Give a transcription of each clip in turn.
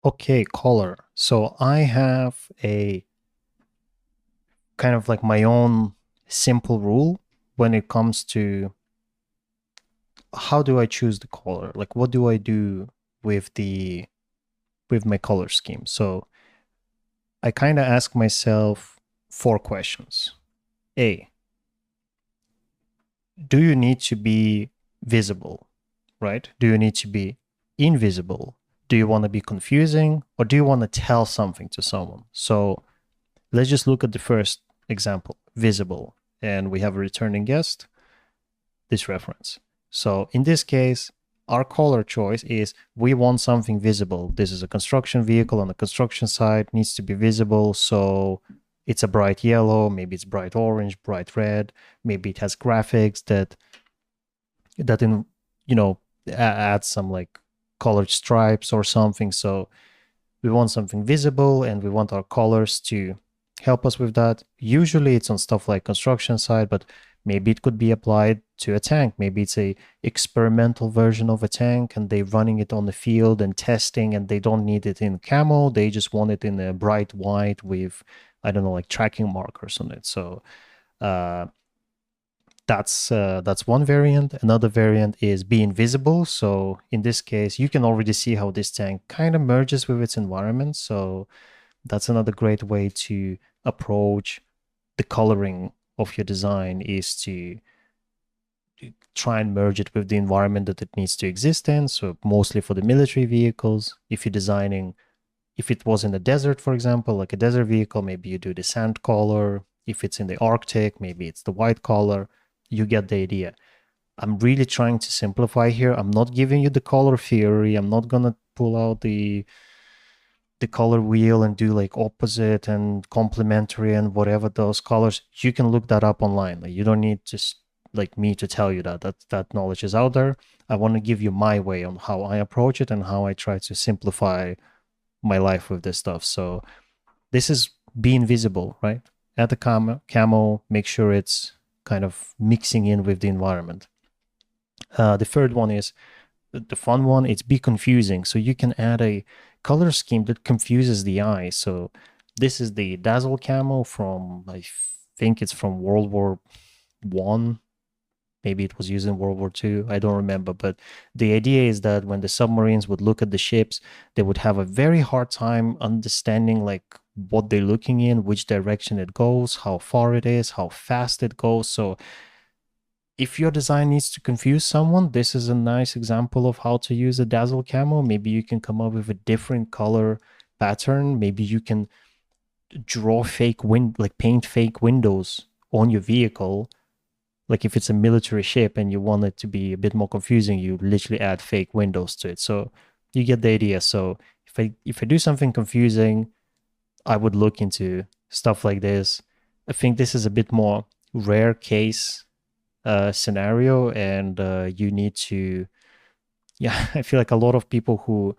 Okay, color. So I have a kind of like my own simple rule when it comes to how do I choose the color? Like what do I do with the with my color scheme? So I kind of ask myself four questions. A, do you need to be visible, right? Do you need to be invisible? Do you want to be confusing or do you want to tell something to someone? So let's just look at the first example, visible. And we have a returning guest, this reference. So in this case, our color choice is we want something visible. This is a construction vehicle on the construction site, needs to be visible. So it's a bright yellow, maybe it's bright orange, bright red, maybe it has graphics that in add some like colored stripes or something. So we want something visible and we want our colors to help us with that. Usually it's on stuff like construction side, but maybe it could be applied to a tank. Maybe it's a experimental version of a tank and they're running it on the field and testing and they don't need it in camo. They just want it in a bright white with, I don't know, like tracking markers on it. So uh, that's one variant. Another variant is be invisible. So in this case, you can already see how this tank kind of merges with its environment. So that's another great way to approach the coloring of your design is to try and merge it with the environment that it needs to exist in. So mostly for the military vehicles, if you're designing, if it was in the desert, for example, like a desert vehicle, maybe you do the sand color. If it's in the Arctic, maybe it's the white color. You get the idea. I'm really trying to simplify here. I'm not giving you the color theory. I'm not gonna pull out the color wheel and do like opposite and complementary and whatever those colors. You can look that up online. Like you don't need just like me to tell you that knowledge is out there. I want to give you my way on how I approach it and how I try to simplify my life with this stuff. So this is being visible, right? Add the camo, make sure it's kind of mixing in with the environment. The third one is the fun one. It's be confusing. So you can add a color scheme that confuses the eye. So this is the Dazzle camo from, I think it's from World War One. Maybe it was used in World War II. I don't remember. But the idea is that when the submarines would look at the ships, they would have a very hard time understanding like what they're looking in, which direction it goes, how far it is, how fast it goes. So if your design needs to confuse someone, this is a nice example of how to use a Dazzle camo. Maybe you can come up with a different color pattern. Maybe you can draw like paint fake windows on your vehicle. Like if it's a military ship and you want it to be a bit more confusing, you literally add fake windows to it. So you get the idea. So if I do something confusing, I would look into stuff like this. I think this is a bit more rare case scenario, and you need to, yeah, I feel like a lot of people who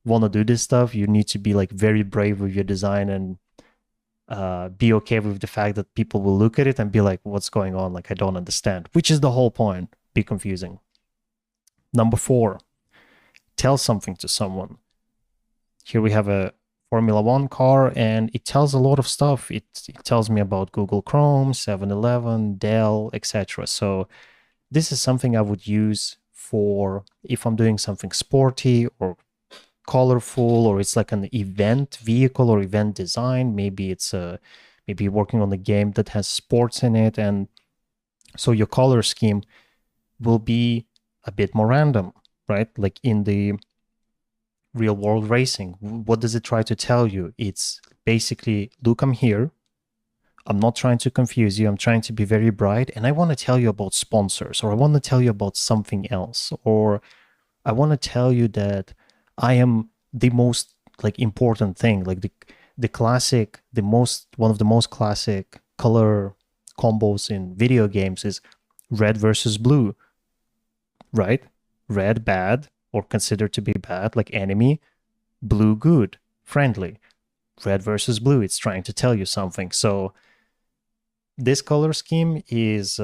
want to do this stuff, you need to be like very brave with your design and be okay with the fact that people will look at it and be like, what's going on? Like, I don't understand, which is the whole point. Be confusing. Number four, tell something to someone. Here we have a Formula One car and it tells a lot of stuff. It tells me about Google Chrome, 7-Eleven, Dell, etc. So this is something I would use for if I'm doing something sporty or colorful, or it's like an event vehicle or event design. Maybe it's maybe working on a game that has sports in it, and so your color scheme will be a bit more random, right? Like in the real world racing, what does it try to tell you? It's basically, look, I'm here. I'm not trying to confuse you. I'm trying to be very bright. And I want to tell you about sponsors, or I want to tell you about something else, or I want to tell you that I am the most like important thing, like the classic, the most one of the most classic color combos in video games is red versus blue, right? Red bad or considered to be bad, like enemy, blue good, friendly. Red versus blue, it's trying to tell you something. So this color scheme is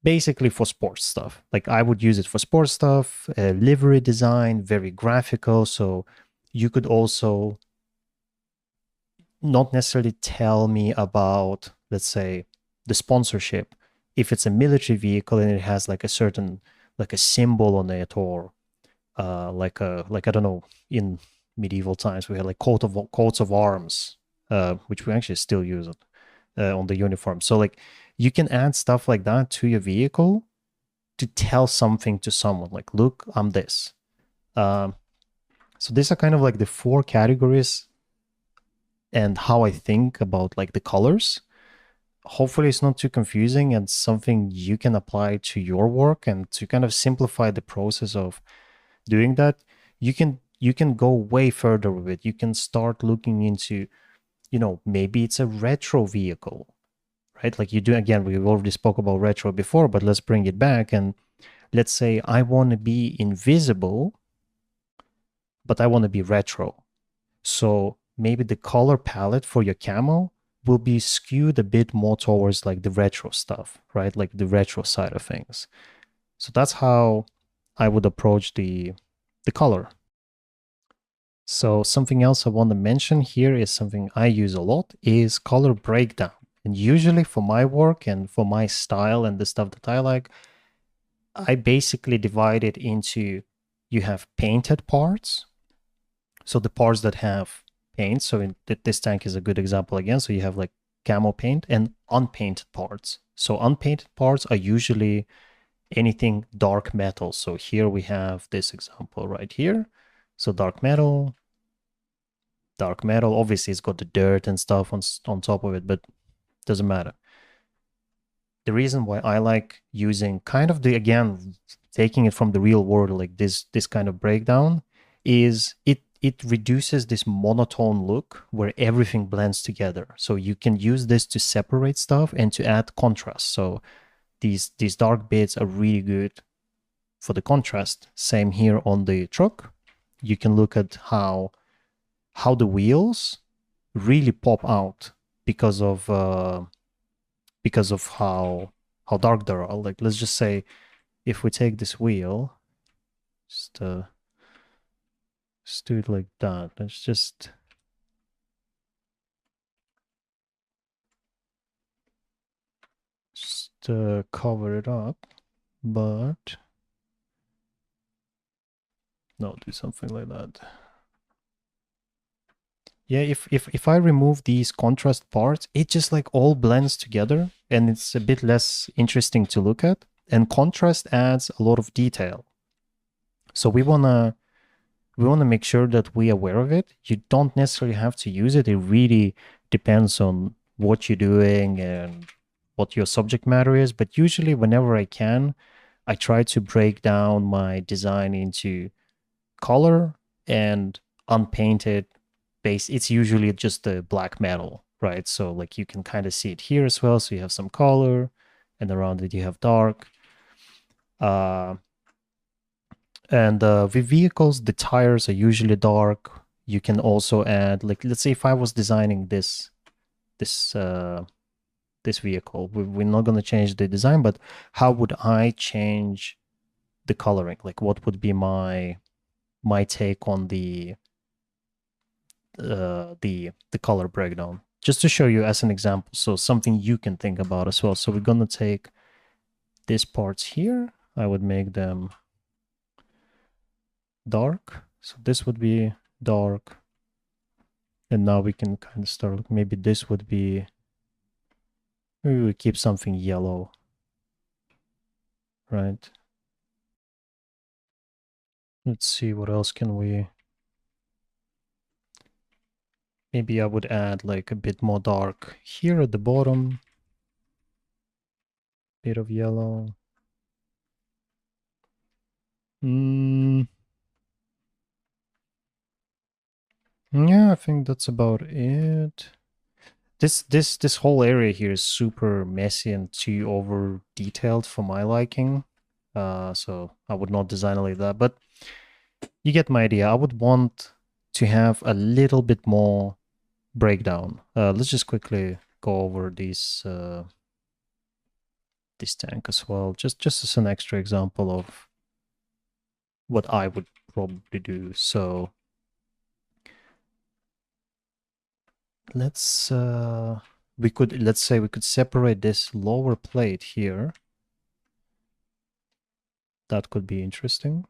basically for sports stuff. Like I would use it for sports stuff, livery design, very graphical. So you could also not necessarily tell me about, let's say, the sponsorship. If it's a military vehicle and it has like a certain, like a symbol on it, or like I don't know, in medieval times we had like coats of arms, which we actually still use it on the uniform. So like you can add stuff like that to your vehicle to tell something to someone. Like, look, I'm this. Um, so these are kind of like the four categories and how I think about like the colors. Hopefully it's not too confusing and something you can apply to your work, and to kind of simplify the process of doing that, you can go way further with it. You can start looking into, maybe it's a retro vehicle, right? Like you do, again, we already spoke about retro before, but let's bring it back. And let's say I want to be invisible, but I want to be retro. So maybe the color palette for your camo will be skewed a bit more towards like the retro stuff, right? Like the retro side of things. So that's how I would approach the color. So something else I want to mention here is something I use a lot is color breakdown. And usually for my work and for my style and the stuff that I like, I basically divide it into, you have painted parts. So the parts that have paint. So this tank is a good example again. So you have like camo paint and unpainted parts. So unpainted parts are usually anything dark metal. So here we have this example right here. So dark metal. Obviously it's got the dirt and stuff on top of it, but doesn't matter. The reason why I like using kind of again, taking it from the real world, like this kind of breakdown, is it reduces this monotone look where everything blends together. So you can use this to separate stuff and to add contrast. So these dark bits are really good for the contrast. Same here on the truck. You can look at how the wheels really pop out because of how dark they are. Like, let's just say if we take this wheel, just do it like that. Let's just cover it up, but no, do something like that. Yeah, if I remove these contrast parts, it just like all blends together and it's a bit less interesting to look at. And contrast adds a lot of detail. So we wanna make sure that we're aware of it. You don't necessarily have to use it. It really depends on what you're doing and what your subject matter is. But usually whenever I can, I try to break down my design into color and unpainted base. It's usually just the black metal, right? So like you can kind of see it here as well. So you have some color and around it you have dark. And with vehicles, the tires are usually dark. You can also add, like, let's say if I was designing this vehicle, we're not going to change the design, but how would I change the coloring? Like, what would be my take on the color breakdown? Just to show you as an example, so something you can think about as well. So we're going to take these parts here. I would make them dark. So this would be dark. And now we can kind of start, maybe this would be, maybe we keep something yellow, right? Let's see, what else can we, maybe I would add like a bit more dark here at the bottom, bit of yellow. Yeah, I think that's about it. This whole area here is super messy and too over detailed for my liking. So I would not design it like that, but you get my idea. I would want to have a little bit more breakdown. Let's just quickly go over these this tank as well, just as an extra example of what I would probably do. So let's say we could separate this lower plate here. That could be interesting.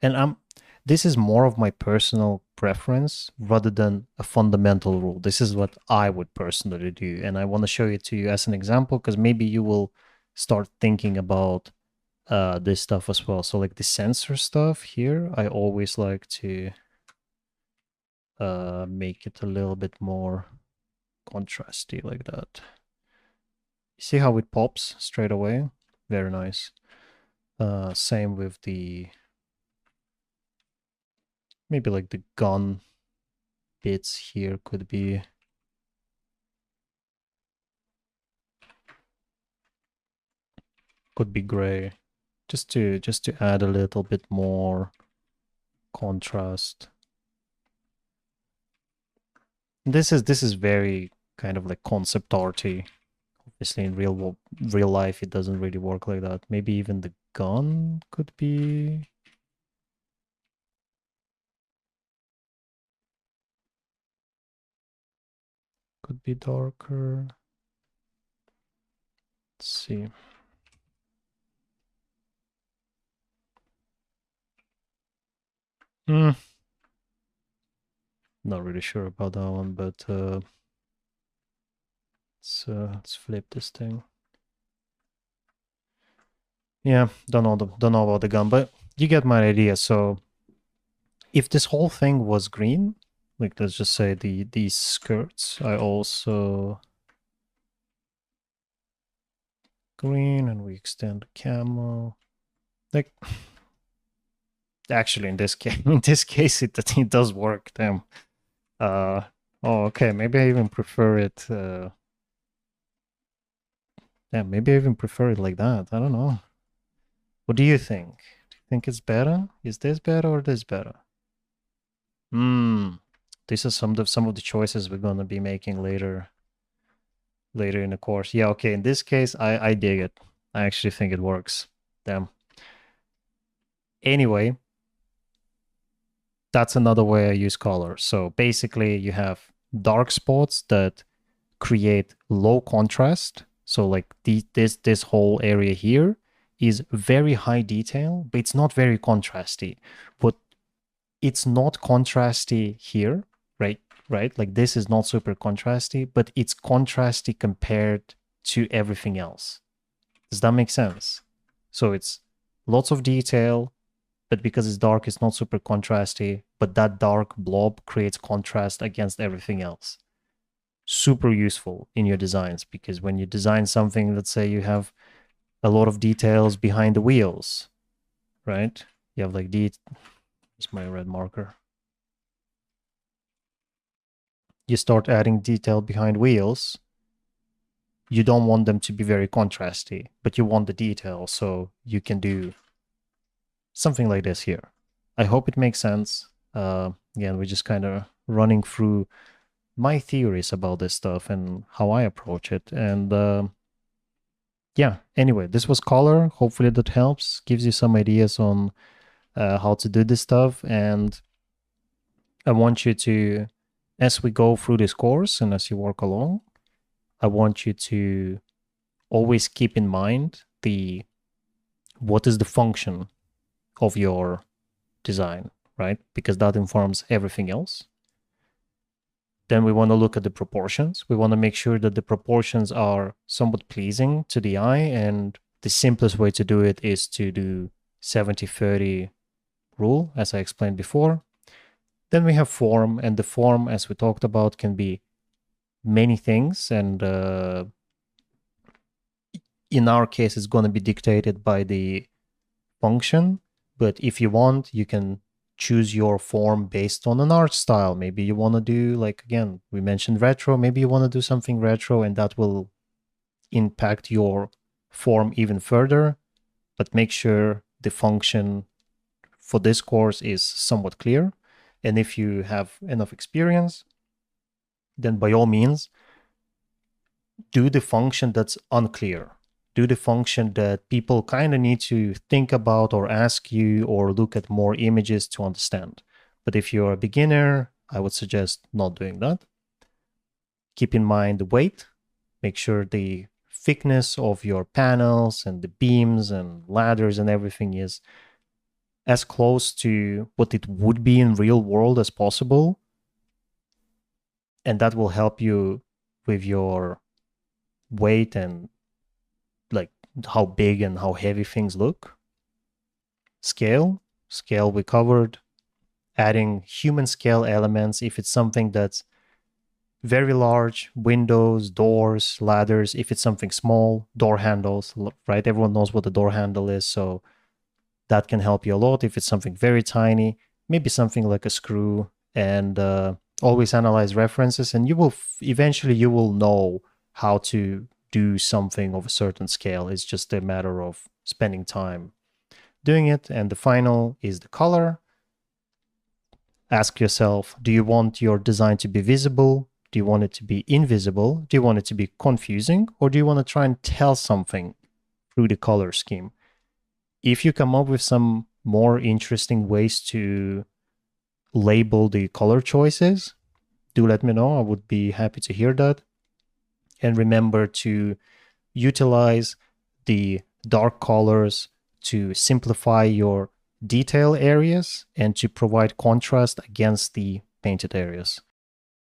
And this is more of my personal preference rather than a fundamental rule. This is what I would personally do, and I want to show it to you as an example because maybe you will start thinking about this stuff as well. So like the sensor stuff here, I always like to make it a little bit more contrasty like that. See how it pops straight away? Very nice. Same with the, maybe like the gun bits here could be gray, just to add a little bit more contrast. This is very kind of like concept arty. Obviously in real life it doesn't really work like that. Maybe even the gun could be darker. Let's see. Not really sure about that one, but let's flip this thing. Yeah, don't know about the gun, but you get my idea. So if this whole thing was green, like let's just say these skirts, I also green, and we extend the camo. Like actually in this case it does work. Damn. Oh, okay, maybe I even prefer it yeah, maybe I even prefer it like that. I don't know. What do you think? Do you think it's better? Is this better or this better? These are some of the choices we're gonna be making later in the course. Yeah, okay. In this case, I dig it. I actually think it works. Damn. Anyway, that's another way I use color. So basically, you have dark spots that create low contrast. So like this whole area here is very high detail, but it's not very contrasty. But it's not contrasty here, right? Right? Like this is not super contrasty, but it's contrasty compared to everything else. Does that make sense? So it's lots of detail, but because it's dark, it's not super contrasty, but that dark blob creates contrast against everything else. Super useful in your designs, because when you design something, let's say you have a lot of details behind the wheels, right? You have like it's my red marker. You start adding detail behind wheels. You don't want them to be very contrasty, but you want the detail, so you can do something like this here. I hope it makes sense. Again, we're just kind of running through my theories about this stuff and how I approach it. And yeah, anyway, this was color. Hopefully that helps, gives you some ideas on how to do this stuff. And I want you to, as we go through this course and as you work along, I want you to always keep in mind what is the function of your design, right? Because that informs everything else. Then we want to look at the proportions. We want to make sure that the proportions are somewhat pleasing to the eye. And the simplest way to do it is to do 70-30 rule, as I explained before. Then we have form, and the form, as we talked about, can be many things. And in our case, it's going to be dictated by the function. But if you want, you can choose your form based on an art style. Maybe you want to do, like, again, we mentioned retro. Maybe you want to do something retro, and that will impact your form even further. But make sure the function for this course is somewhat clear. And if you have enough experience, then by all means, do the function that's unclear. do the function that people kind of need to think about or ask you or look at more images to understand. But if you're a beginner, I would suggest not doing that. Keep in mind the weight. Make sure the thickness of your panels and the beams and ladders and everything is as close to what it would be in real world as possible. And that will help you with your weight and like how big and how heavy things look. Scale we covered. Adding human scale elements if it's something that's very large, windows, doors, ladders. If it's something small, door handles, right? Everyone knows what a door handle is, so that can help you a lot. If it's something very tiny, maybe something like a screw, and always analyze references, and you will eventually you will know how to do something of a certain scale. It's just a matter of spending time doing it. And the final is the color. Ask yourself, do you want your design to be visible? Do you want it to be invisible? Do you want it to be confusing? Or do you want to try and tell something through the color scheme? If you come up with some more interesting ways to label the color choices, do let me know. I would be happy to hear that. And remember to utilize the dark colors to simplify your detail areas and to provide contrast against the painted areas.